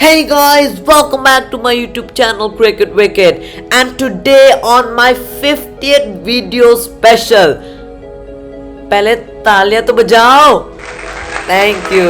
Hey guys, welcome back to my YouTube channel Cricket Wicket, and today on my 50th video special. पहले तालियां तो बजाओ. Thank you.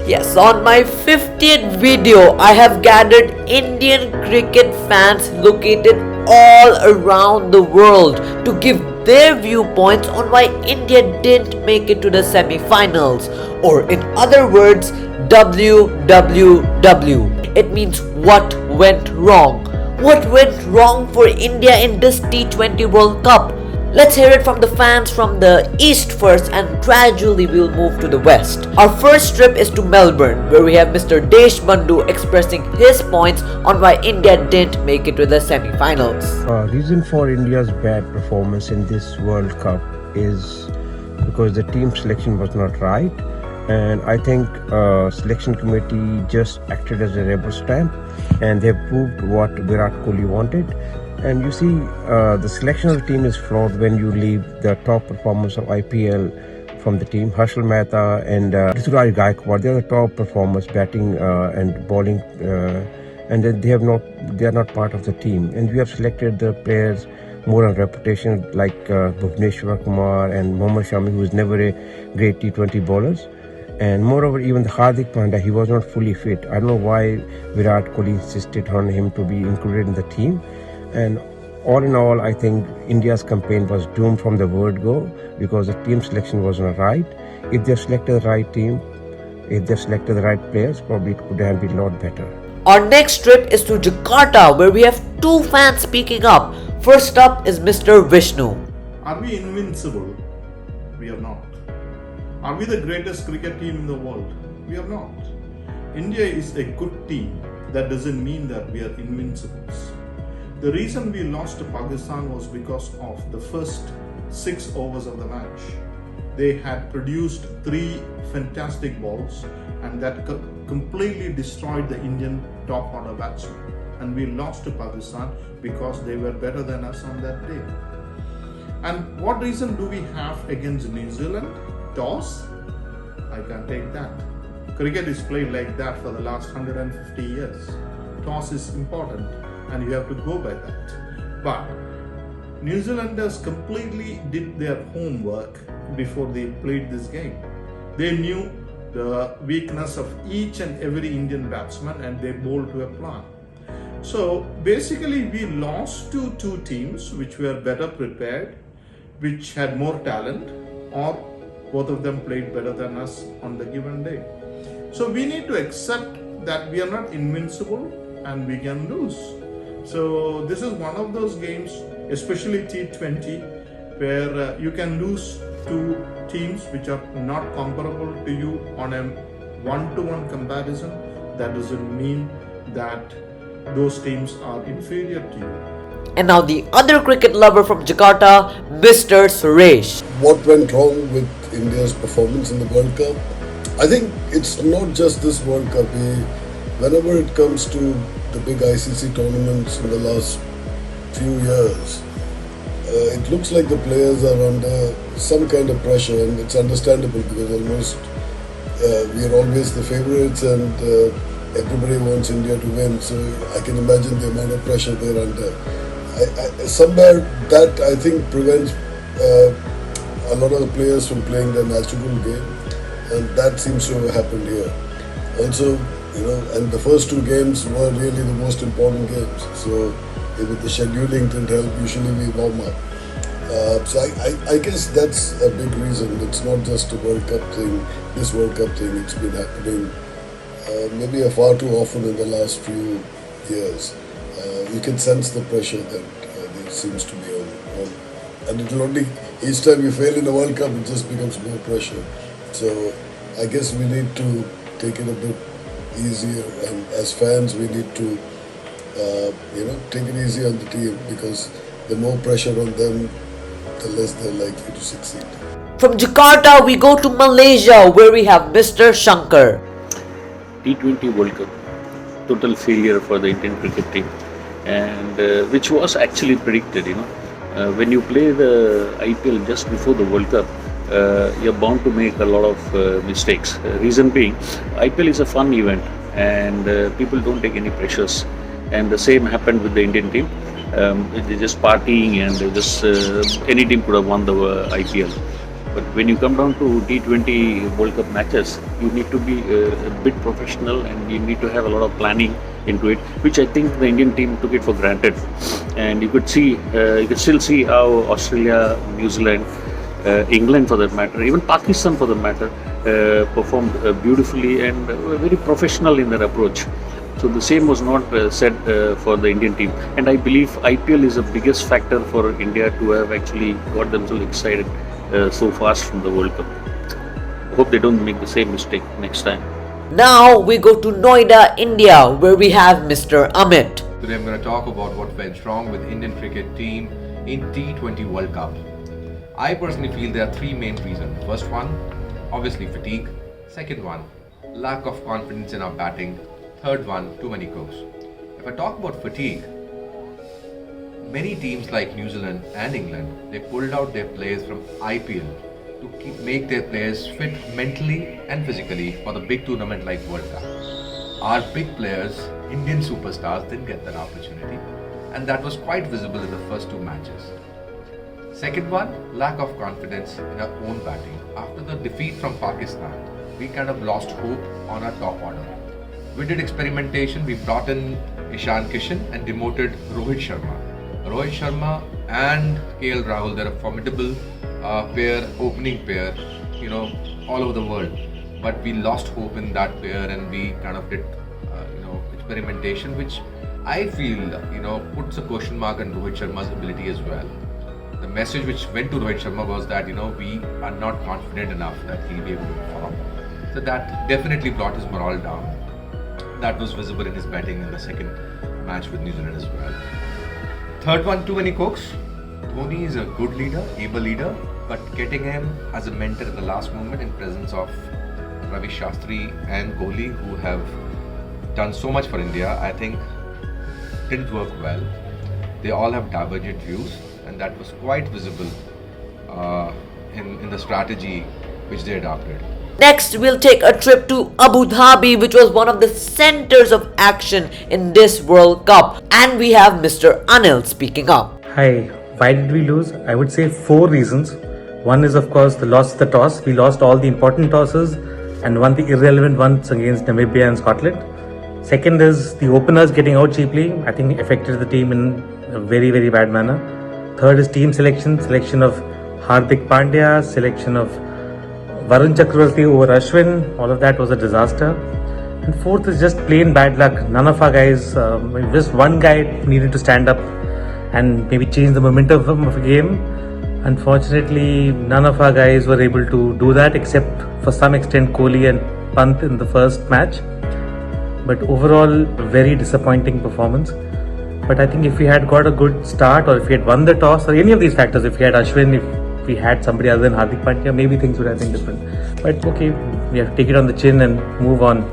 Yes, on my 50th video, I have gathered Indian cricket fans located all around the world to give their viewpoints on why India didn't make it to the semi-finals, or in other words, WWW. It means what went wrong. What went wrong for India in this T20 World Cup? Let's hear it from the fans from the East first, and gradually we'll move to the West. Our first trip is to Melbourne, where we have Mr. Desh Bandhu expressing his points on why India didn't make it to the semi-finals. Reason for India's bad performance in this World Cup is because the team selection was not right, and I think selection committee just acted as a rubber stamp, and they proved what Virat Kohli wanted. And you see, the selection of the team is flawed when you leave the top performers of IPL from the team. Harshal Mehta and Ruturaj Gaikwad, they are the top performers, batting and bowling, and then they are not part of the team. And we have selected the players more on reputation, like Bhuvneshwar Kumar and Mohammad Shami, who was never a great T20 bowlers. And moreover, even the Hardik Pandya, he was not fully fit. I don't know why Virat Kohli insisted on him to be included in the team. And all in all, I think India's campaign was doomed from the word go, because the team selection was not right. If they selected the right team, if they selected the right players, probably it could have been a lot better. Our next trip is to Jakarta, where we have two fans speaking up. First up is Mr. Vishnu. Are we invincible? We are not. Are we the greatest cricket team in the world? We are not. India is a good team. That doesn't mean that we are invincibles. The reason we lost to Pakistan was because of the first 6 overs of the match. They had produced 3 fantastic balls, and that completely destroyed the Indian top order batsmen. And we lost to Pakistan because they were better than us on that day. And what reason do we have against New Zealand? Toss? I can't take that. Cricket is played like that for the last 150 years. Toss is important, and you have to go by that. But New Zealanders completely did their homework before they played this game. They knew the weakness of each and every Indian batsman, and they bowled to a plan. So basically, we lost to 2 teams which were better prepared, which had more talent, or both of them played better than us on the given day. So we need to accept that we are not invincible and we can lose. So this is one of those games, especially T20, where you can lose to teams which are not comparable to you on a one-to-one comparison. That doesn't mean that those teams are inferior to you. And now the other cricket lover from Jakarta, Mr. Suresh. What went wrong with India's performance in the World Cup? I think it's not just this World Cup. Whenever it comes to the big ICC tournaments in the last few years, it looks like the players are under some kind of pressure, and it's understandable because almost we are always the favourites, and everybody wants India to win. So I can imagine the amount of pressure they're under. Somewhere that I think prevents a lot of the players from playing their natural game, and that seems to have happened here. Also, and the first 2 games were really the most important games. So with the scheduling didn't help. Usually we warm up. So I guess that's a big reason. It's not just a World Cup thing. This World Cup thing, it's been happening maybe far too often in the last few years. You can sense the pressure that there seems to be on. And it will only, each time you fail in the World Cup, it just becomes more pressure. So I guess we need to take it a bit easier, and as fans we need to take it easy on the team, because the more pressure on them, the less they're likely to succeed. From Jakarta we go to Malaysia, where we have Mr. Shankar. T20 World Cup, total failure for the Indian cricket team, and which was actually predicted. When you play the IPL just before the World Cup, you're bound to make a lot of mistakes. Reason being, IPL is a fun event and people don't take any pressures. And the same happened with the Indian team. They're just partying and they just any team could have won the IPL. But when you come down to T20 World Cup matches, you need to be a bit professional and you need to have a lot of planning into it, which I think the Indian team took it for granted. And you could still see how Australia, New Zealand, England for that matter, even Pakistan for that matter, performed beautifully and were very professional in their approach. So the same was not said for the Indian team, and I believe IPL is the biggest factor for India to have actually got themselves excited so fast from the World Cup. Hope they don't make the same mistake next time. Now we go to Noida, India, where we have Mr. Amit. Today I'm going to talk about what went wrong with Indian cricket team in T20 World Cup. I personally feel there are three main reasons. First one, obviously fatigue. Second one, lack of confidence in our batting. Third one, too many cooks. If I talk about fatigue, many teams like New Zealand and England, they pulled out their players from IPL to make their players fit mentally and physically for the big tournament like World Cup. Our big players, Indian superstars, didn't get that opportunity, and that was quite visible in the first two matches. Second one, lack of confidence in our own batting. After the defeat from Pakistan, we kind of lost hope on our top order. We did experimentation. We brought in Ishan Kishan and demoted Rohit Sharma. Rohit Sharma and KL Rahul, they're a formidable opening pair, all over the world. But we lost hope in that pair and we kind of did, experimentation, which I feel, puts a question mark on Rohit Sharma's ability as well. The message which went to Rohit Sharma was that, we are not confident enough that he'll be able to perform. So that definitely brought his morale down. That was visible in his batting in the second match with New Zealand as well. Third one, too many cooks. Dhoni is a good leader, able leader, but getting him as a mentor at the last moment in presence of Ravi Shastri and Kohli, who have done so much for India, I think didn't work well. They all have divergent views, and that was quite visible in the strategy which they adopted. Next, we'll take a trip to Abu Dhabi, which was one of the centers of action in this World Cup. And we have Mr. Anil speaking up. Hi, why did we lose? I would say 4 reasons. One is, of course, the loss of the toss. We lost all the important tosses and won the irrelevant ones against Namibia and Scotland. Second is the openers getting out cheaply. I think affected the team in a very, very bad manner. Third is team selection of Hardik Pandya, selection of Varun Chakravarti over Ashwin. All of that was a disaster. And fourth is just plain bad luck. None of our guys, just one guy needed to stand up and maybe change the momentum of a game. Unfortunately, none of our guys were able to do that, except for some extent Kohli and Pant in the first match. But overall, very disappointing performance. But I think if we had got a good start, or if we had won the toss, or any of these factors, if we had Ashwin, if we had somebody other than Hardik Pandya, maybe things would have been different. But okay, we have to take it on the chin and move on.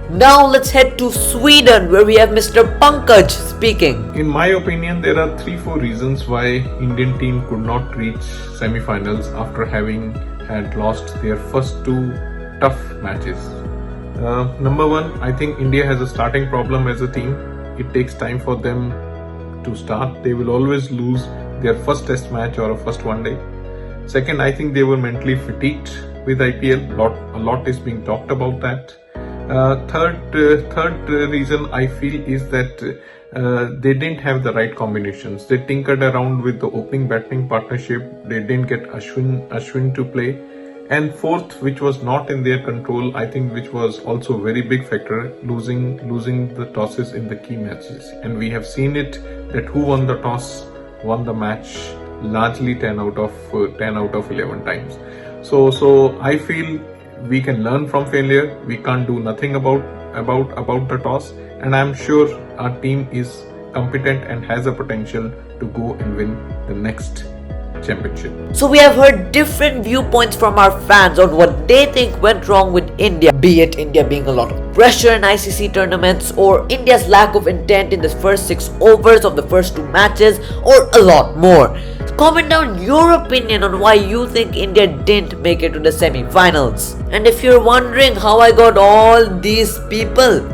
Now let's head to Sweden, where we have Mr. Pankaj speaking. In my opinion, there are 3-4 reasons why Indian team could not reach semi-finals after having had lost their first 2 tough matches. Number 1, I think India has a starting problem as a team. It takes time for them to start. They will always lose their first test match or a first one day. Second, I think they were mentally fatigued with IPL. A lot is being talked about that. Third reason I feel is that they didn't have the right combinations. They tinkered around with the opening batting partnership. They didn't get Ashwin to play. And fourth, which was not in their control, I think, which was also a very big factor, losing the tosses in the key matches. And we have seen it that who won the toss won the match largely 10 out of 11 times. So I feel we can learn from failure. We can't do nothing about the toss, and I'm sure our team is competent and has a potential to go and win the next championship. So we have heard different viewpoints from our fans on what they think went wrong with India, be it India being a lot of pressure in ICC tournaments, or India's lack of intent in the first 6 overs of the first 2 matches, or a lot more. Comment down your opinion on why you think India didn't make it to the semi-finals. And if you're wondering how I got all these people,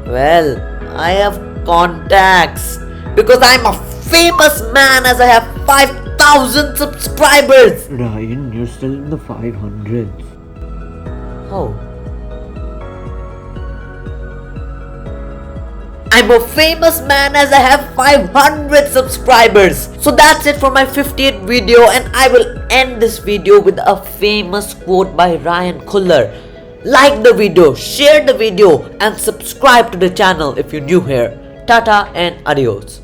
well, I have contacts. Because I'm a famous man as I have 5,000 subscribers. Ryan, you're still in the 500s. Oh. I'm a famous man as I have 500 subscribers. So that's it for my 58th video, and I will end this video with a famous quote by Ryan Coogler. Like the video, share the video and subscribe to the channel if you're new here. Tata and adios.